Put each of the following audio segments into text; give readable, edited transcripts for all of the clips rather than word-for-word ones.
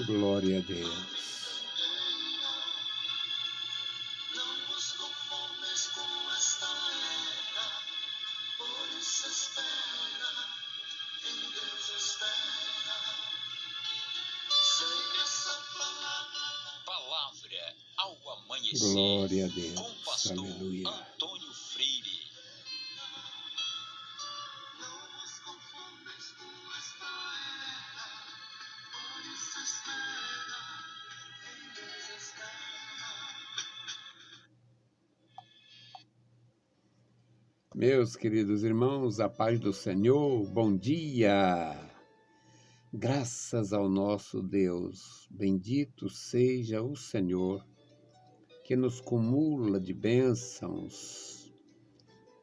Glória a Deus. Palavra ao amanhecer. Glória a Com Deus. pastor Aleluia. Antônio Freire. Meus queridos irmãos, a paz do Senhor, bom dia! Graças ao nosso Deus, bendito seja o Senhor, que nos cumula de bênçãos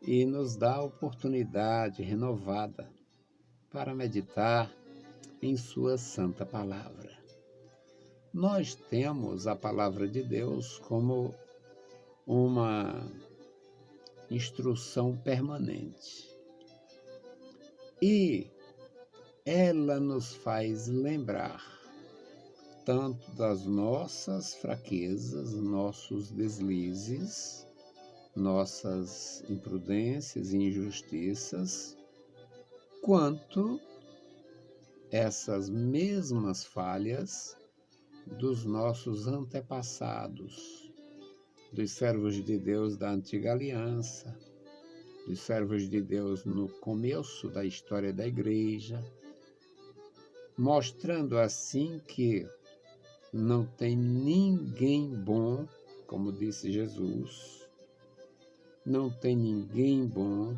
e nos dá a oportunidade renovada para meditar em sua santa palavra. Nós temos a palavra de Deus como uma instrução permanente. E ela nos faz lembrar tanto das nossas fraquezas, nossos deslizes, nossas imprudências e injustiças, quanto essas mesmas falhas dos nossos antepassados, dos servos de Deus da antiga aliança, dos servos de Deus no começo da história da igreja, mostrando assim que não tem ninguém bom, como disse Jesus, não tem ninguém bom,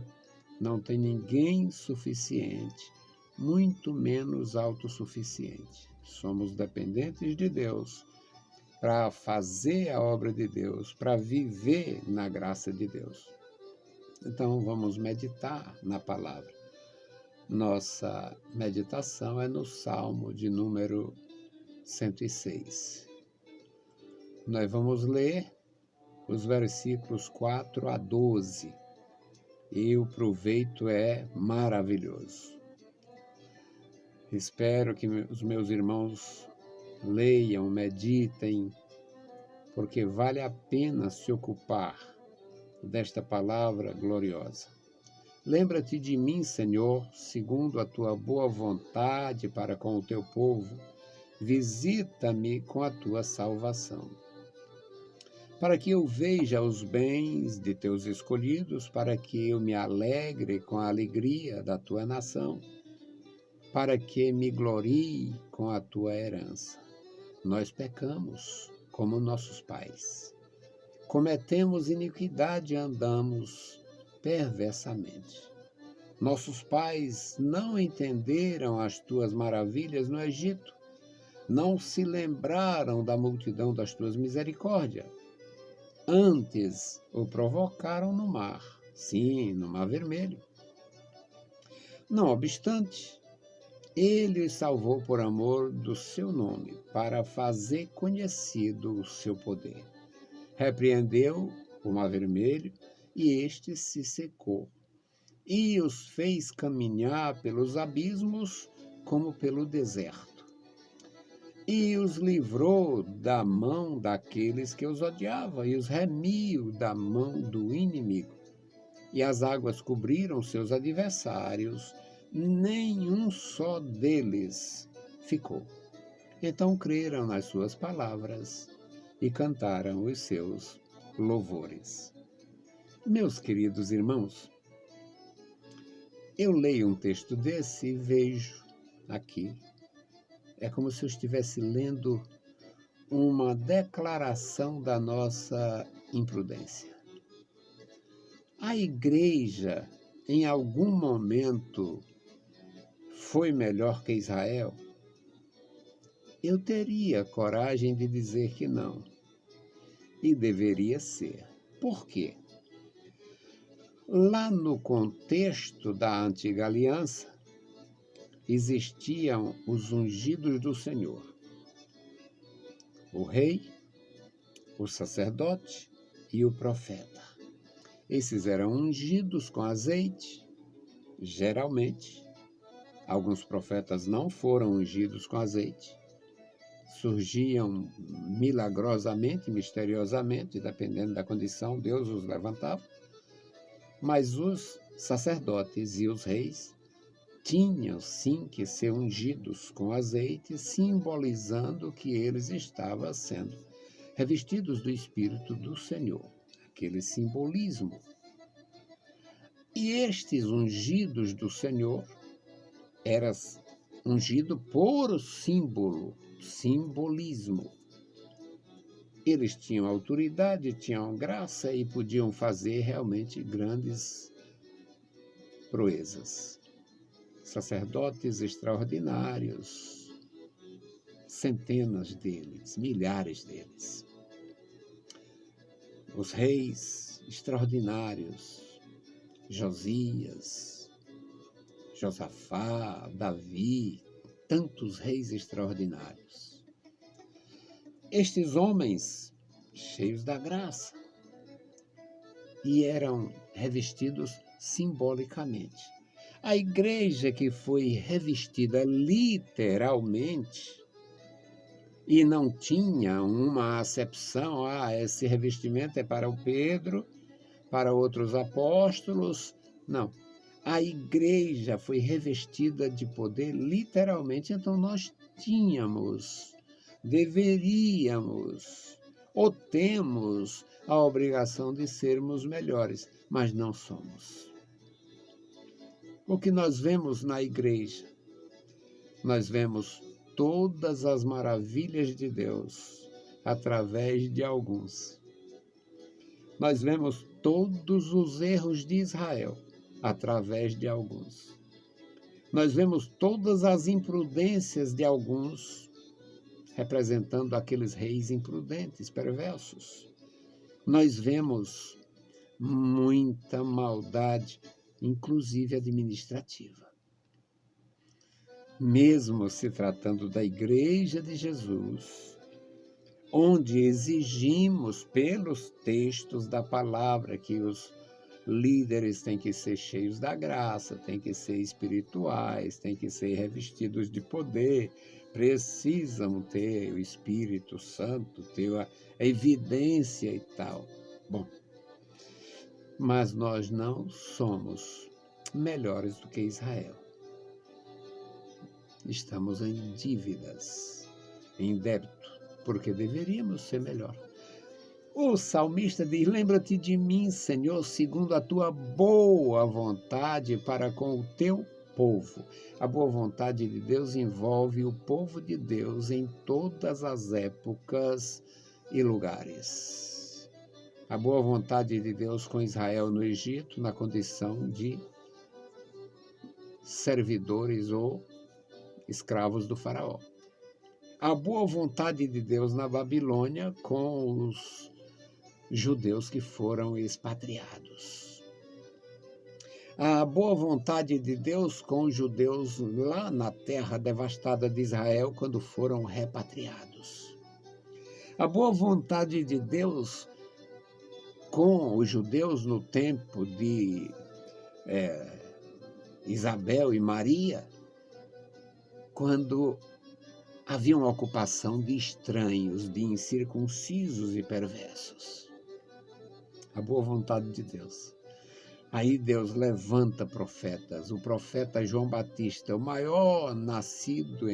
não tem ninguém suficiente, muito menos autossuficiente. Somos dependentes de Deus para fazer a obra de Deus, para viver na graça de Deus. Então, vamos meditar na palavra. Nossa meditação é no Salmo de número 106. Nós vamos ler os versículos 4 a 12 e o proveito é maravilhoso. Espero que os meus irmãos leiam, meditem, porque vale a pena se ocupar desta palavra gloriosa. Lembra-te de mim, Senhor, segundo a tua boa vontade para com o teu povo. Visita-me com a tua salvação. Para que eu veja os bens de teus escolhidos, para que eu me alegre com a alegria da tua nação, para que me glorie com a tua herança. Nós pecamos como nossos pais. Cometemos iniquidade e andamos perversamente. Nossos pais não entenderam as tuas maravilhas no Egito, não se lembraram da multidão das tuas misericórdias. Antes o provocaram no mar, sim, no mar vermelho. Não obstante, ele os salvou por amor do seu nome, para fazer conhecido o seu poder. Repreendeu o mar vermelho, e este se secou, e os fez caminhar pelos abismos como pelo deserto. E os livrou da mão daqueles que os odiavam, e os remiu da mão do inimigo. E as águas cobriram seus adversários, nenhum só deles ficou. Então creram nas suas palavras e cantaram os seus louvores. Meus queridos irmãos, eu leio um texto desse e vejo aqui, é como se eu estivesse lendo uma declaração da nossa imprudência. A igreja, em algum momento, foi melhor que Israel? Eu teria coragem de dizer que não. E deveria ser. Por quê? Lá no contexto da antiga aliança, existiam os ungidos do Senhor. O rei, o sacerdote e o profeta. Esses eram ungidos com azeite, geralmente, Alguns profetas não foram ungidos com azeite, surgiam milagrosamente, misteriosamente, dependendo da condição, Deus os levantava. Mas os sacerdotes e os reis tinham sim que ser ungidos com azeite, simbolizando que eles estavam sendo revestidos do Espírito do Senhor, aquele simbolismo. E estes ungidos do Senhor eram ungidos por simbolismo. Eles tinham autoridade, tinham graça e podiam fazer realmente grandes proezas. Sacerdotes extraordinários, centenas deles, milhares deles. Os reis extraordinários, Josias, Josafá, Davi, tantos reis extraordinários. Estes homens, cheios da graça, e eram revestidos simbolicamente. A igreja que foi revestida literalmente e não tinha uma acepção, esse revestimento é para o Pedro, para outros apóstolos. Não. A igreja foi revestida de poder literalmente, então nós deveríamos ou temos a obrigação de sermos melhores, mas não somos. O que nós vemos na igreja? Nós vemos todas as maravilhas de Deus através de alguns. Nós vemos todos os erros de Israel através de alguns. Nós vemos todas as imprudências de alguns, representando aqueles reis imprudentes, perversos. Nós vemos muita maldade, inclusive administrativa. Mesmo se tratando da Igreja de Jesus, onde exigimos pelos textos da palavra que os líderes têm que ser cheios da graça, têm que ser espirituais, têm que ser revestidos de poder, precisam ter o Espírito Santo, ter a evidência e tal. Bom, mas nós não somos melhores do que Israel. Estamos em dívidas, em débito, porque deveríamos ser melhor. O salmista diz: lembra-te de mim, Senhor, segundo a tua boa vontade para com o teu povo. A boa vontade de Deus envolve o povo de Deus em todas as épocas e lugares. A boa vontade de Deus com Israel no Egito, na condição de servidores ou escravos do faraó. A boa vontade de Deus na Babilônia com os judeus que foram expatriados. A boa vontade de Deus com os judeus lá na terra devastada de Israel quando foram repatriados. A boa vontade de Deus com os judeus no tempo de Isabel e Maria, quando havia uma ocupação de estranhos, de incircuncisos e perversos. A boa vontade de Deus. Aí Deus levanta profetas. O profeta João Batista, o maior nascido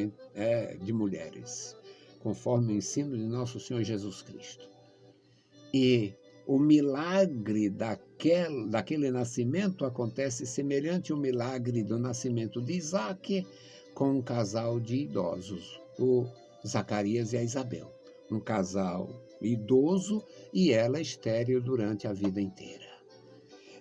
de mulheres, conforme o ensino de nosso Senhor Jesus Cristo. E o milagre daquele nascimento acontece semelhante ao milagre do nascimento de Isaque com um casal de idosos, o Zacarias e a Isabel. Um casal idoso e ela estéril durante a vida inteira.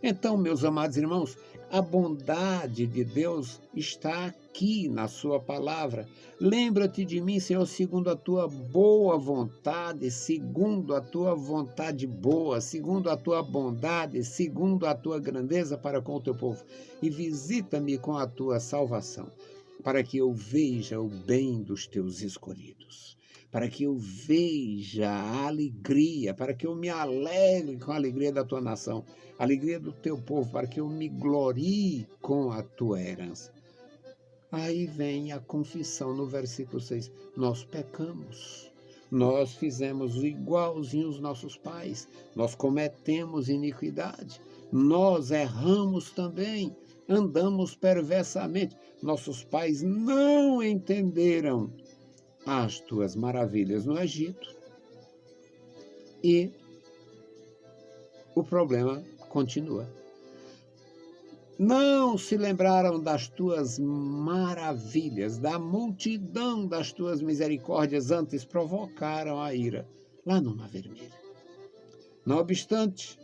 Então, meus amados irmãos, a bondade de Deus está aqui na sua palavra. Lembra-te de mim, Senhor, segundo a tua boa vontade, segundo a tua vontade boa, segundo a tua bondade, segundo a tua grandeza para com o teu povo. E visita-me com a tua salvação, para que eu veja o bem dos teus escolhidos, para que eu veja a alegria, para que eu me alegre com a alegria da tua nação, a alegria do teu povo, para que eu me glorie com a tua herança. Aí vem a confissão no versículo 6. Nós pecamos. Nós fizemos igualzinho os nossos pais. Nós cometemos iniquidade. Nós erramos também. Andamos perversamente. Nossos pais não entenderam as tuas maravilhas no Egito. E o problema continua. Não se lembraram das tuas maravilhas, da multidão das tuas misericórdias, antes provocaram a ira lá no Mar Vermelho. Não obstante,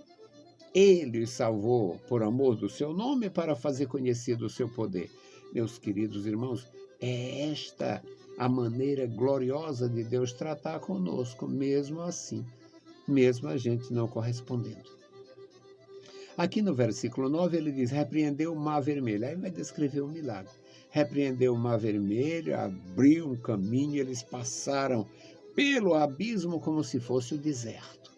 ele os salvou por amor do seu nome para fazer conhecido o seu poder. Meus queridos irmãos, é esta a maneira gloriosa de Deus tratar conosco, mesmo assim, mesmo a gente não correspondendo. Aqui no versículo 9 ele diz, repreendeu o Mar Vermelho. Aí vai descrever o milagre. Repreendeu o Mar Vermelho, abriu um caminho, eles passaram pelo abismo como se fosse o deserto.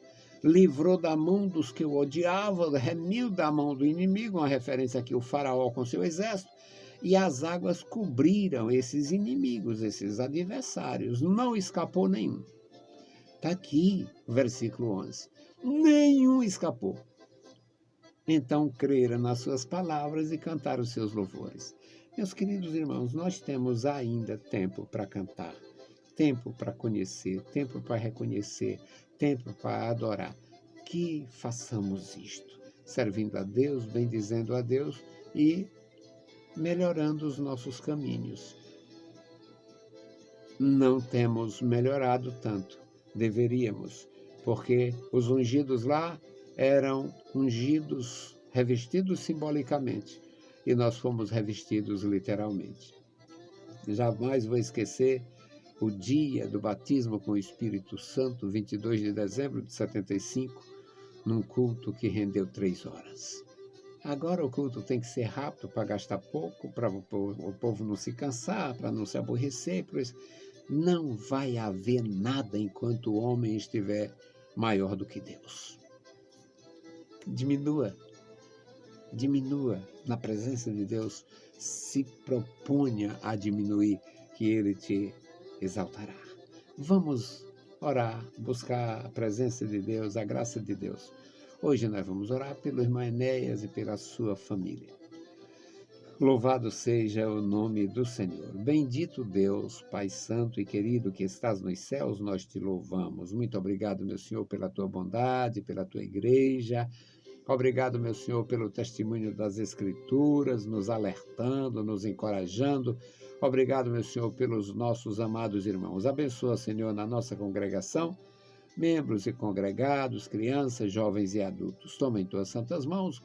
Livrou da mão dos que o odiavam, remiu da mão do inimigo, uma referência aqui, o faraó com seu exército, e as águas cobriram esses inimigos, esses adversários. Não escapou nenhum. Está aqui o versículo 11. Nenhum escapou. Então creram nas suas palavras e cantaram os seus louvores. Meus queridos irmãos, nós temos ainda tempo para cantar, tempo para conhecer, tempo para reconhecer, tempo para adorar. Que façamos isto, servindo a Deus, bendizendo a Deus e melhorando os nossos caminhos. Não temos melhorado tanto, deveríamos, porque os ungidos lá eram ungidos, revestidos simbolicamente, e nós fomos revestidos literalmente. Jamais vou esquecer o dia do batismo com o Espírito Santo, 22 de dezembro de 75, num culto que rendeu 3 horas. Agora o culto tem que ser rápido para gastar pouco, para o povo não se cansar, para não se aborrecer. Por isso, não vai haver nada enquanto o homem estiver maior do que Deus. Diminua na presença de Deus, se proponha a diminuir, que Ele te exaltará. Vamos orar, buscar a presença de Deus, a graça de Deus. Hoje nós vamos orar pelo irmão Enéas e pela sua família. Louvado seja o nome do Senhor. Bendito Deus, Pai Santo e querido que estás nos céus, nós te louvamos. Muito obrigado, meu Senhor, pela tua bondade, pela tua igreja. Obrigado, meu Senhor, pelo testemunho das Escrituras, nos alertando, nos encorajando. Obrigado, meu Senhor, pelos nossos amados irmãos. Abençoa, Senhor, na nossa congregação, membros e congregados, crianças, jovens e adultos. Toma em tuas santas mãos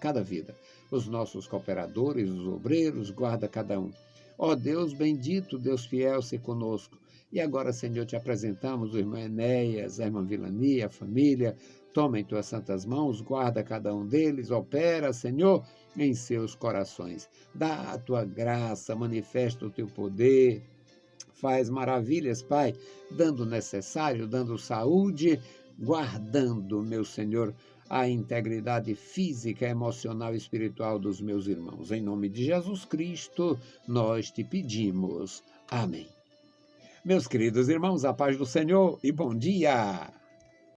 cada vida. Os nossos cooperadores, os obreiros, guarda cada um. Ó Deus bendito, Deus fiel, se conosco. E agora, Senhor, te apresentamos o irmão Enéas, a irmã Vilani, a família. Toma em tuas santas mãos, guarda cada um deles, opera, Senhor, em seus corações. Dá a tua graça, manifesta o teu poder, faz maravilhas, Pai, dando o necessário, dando saúde, guardando, meu Senhor, a integridade física, emocional e espiritual dos meus irmãos. Em nome de Jesus Cristo, nós te pedimos. Amém. Meus queridos irmãos, a paz do Senhor e bom dia!